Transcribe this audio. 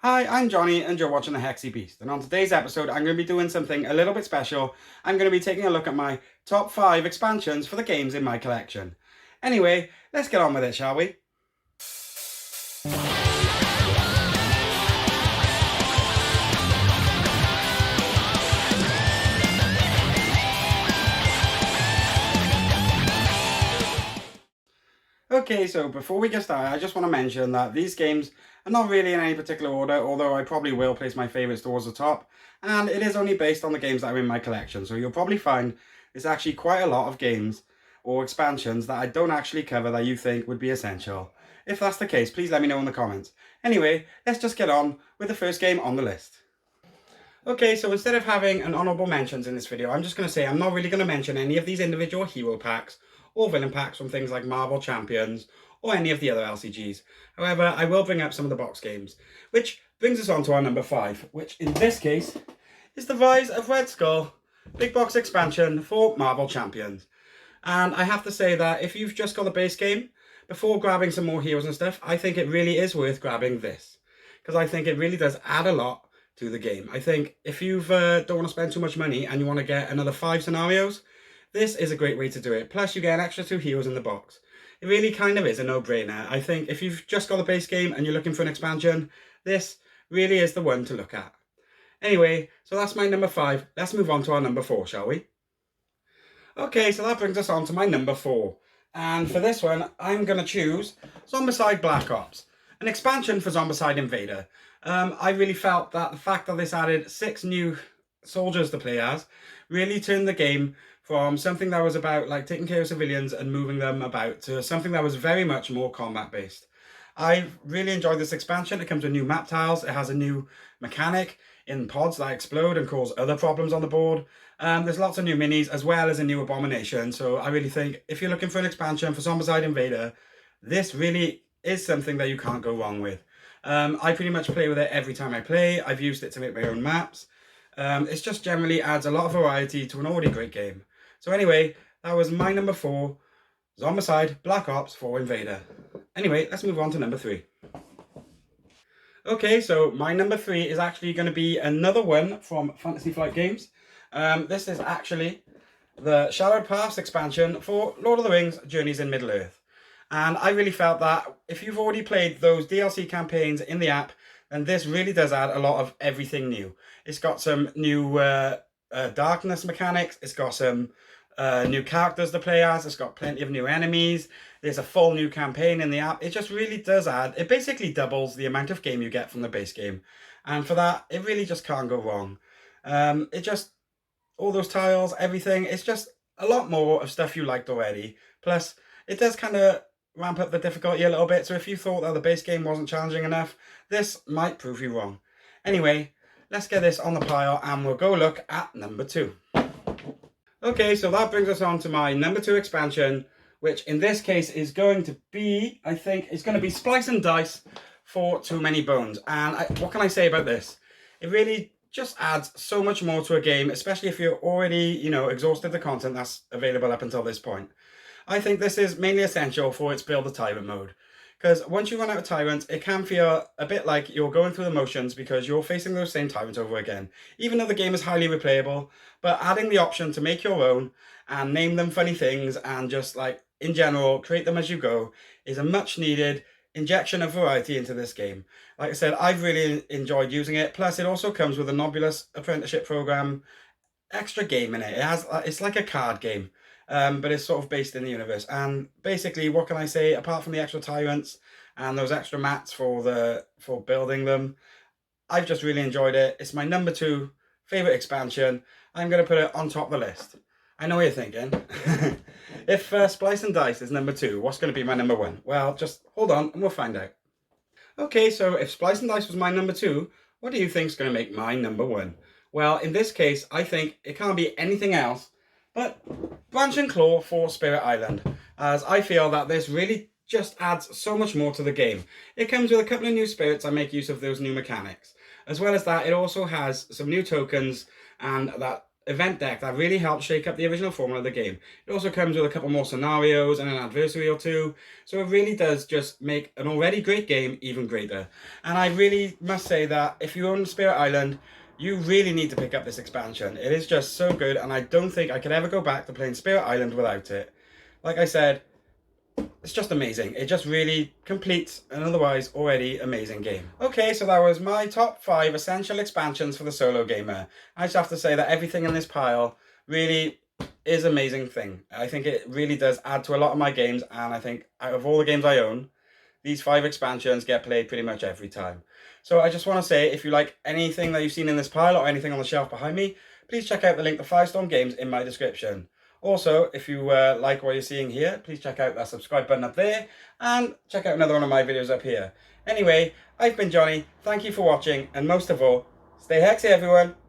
Hi, I'm Johnny and you're watching the Hexy Beast, and on today's episode I'm going to be doing something a little bit special. I'm going to be taking a look at my top 5 expansions for the games in my collection. Anyway, let's get on with it, shall we? Okay, so before we get started, I just want to mention that these games are not really in any particular order, although I probably will place my favourites towards the top, and it is only based on the games that are in my collection, so you'll probably find there's actually quite a lot of games or expansions that I don't actually cover that you think would be essential. If that's the case, please let me know in the comments. Anyway, let's just get on with the first game on the list. Okay, so instead of having an honourable mentions in this video, I'm just going to say I'm not really going to mention any of these individual hero packs or villain packs from things like Marvel Champions or any of the other LCGs. However, I will bring up some of the box games, which brings us on to our number 5, which in this case is the Rise of Red Skull big box expansion for Marvel Champions. And I have to say that if you've just got the base game, before grabbing some more heroes and stuff, I think it really is worth grabbing this, because I think it really does add a lot to the game. I think if you don't want to spend too much money and you want to get another 5 scenarios, this is a great way to do it. Plus you get an extra 2 heroes in the box. It really kind of is a no-brainer. I think if you've just got the base game and you're looking for an expansion, this really is the one to look at. Anyway, so that's my number 5. Let's move on to our number 4, shall we? Okay, so that brings us on to my number 4. And for this one, I'm going to choose Zombicide Black Ops, an expansion for Zombicide Invader. I really felt that the fact that this added 6 new soldiers to play as really turned the game from something that was about like taking care of civilians and moving them about to something that was very much more combat based. I really enjoyed this expansion. It comes with new map tiles. It has a new mechanic in pods that explode and cause other problems on the board. There's lots of new minis as well as a new abomination. So I really think if you're looking for an expansion for Zombicide Invader, this really is something that you can't go wrong with. I pretty much play with it every time I play. I've used it to make my own maps. It just generally adds a lot of variety to an already great game. So anyway, that was my number 4, Zombicide Black Ops for Invader. Anyway, let's move on to number 3. Okay, so my number 3 is actually going to be another one from Fantasy Flight Games. This is actually the Shadowed Pass expansion for Lord of the Rings Journeys in Middle-earth. And I really felt that if you've already played those DLC campaigns in the app, then this really does add a lot of everything new. It's got some new darkness mechanics. It's got some new characters to play as. It's got plenty of new enemies. There's a full new campaign in the app. It just really does add. It basically doubles the amount of game you get from the base game. And for that, it really just can't go wrong. All those tiles, everything, it's just a lot more of stuff you liked already. Plus, it does kind of ramp up the difficulty a little bit, so if you thought that the base game wasn't challenging enough, this might prove you wrong. Anyway, let's get this on the pile and we'll go look at number 2. Okay, so that brings us on to my number 2 expansion, which in this case is going to be, I think, it's going to be Splice and Dice for Too Many Bones. And what can I say about this? It really just adds so much more to a game, especially if you're already, exhausted the content that's available up until this point. I think this is mainly essential for its Build a Tyrant mode, because once you run out of tyrants, it can feel a bit like you're going through the motions because you're facing those same tyrants over again, even though the game is highly replayable. But adding the option to make your own and name them funny things and just like in general create them as you go is a much needed injection of variety into this game. Like I said, I've really enjoyed using it. Plus it also comes with a Nobulus apprenticeship program extra game in it. It's like a card game. But it's sort of based in the universe. And basically, what can I say? Apart from the extra tyrants and those extra mats for building them, I've just really enjoyed it. It's my number 2 favorite expansion. I'm going to put it on top of the list. I know what you're thinking. If Splice and Dice is number 2, what's going to be my number 1? Well, just hold on and we'll find out. Okay, so if Splice and Dice was my number 2, what do you think is going to make my number 1? Well, in this case, I think it can't be anything else but Branch and Claw for Spirit Island, as I feel that this really just adds so much more to the game. It comes with a couple of new spirits and make use of those new mechanics. As well as that, it also has some new tokens and that event deck that really helps shake up the original formula of the game. It also comes with a couple more scenarios and an adversary or two, so it really does just make an already great game even greater. And I really must say that if you own Spirit Island, you really need to pick up this expansion. It is just so good, and I don't think I could ever go back to playing Spirit Island without it. Like I said, it's just amazing. It just really completes an otherwise already amazing game. Okay, so that was my top 5 essential expansions for the solo gamer. I just have to say that everything in this pile really is an amazing thing. I think it really does add to a lot of my games, and I think out of all the games I own, these 5 expansions get played pretty much every time. So I just want to say, if you like anything that you've seen in this pile or anything on the shelf behind me, please check out the link to 5 Storm Games in my description. Also, if you like what you're seeing here, please check out that subscribe button up there and check out another one of my videos up here. Anyway, I've been Johnny, thank you for watching, and most of all, stay hexy everyone!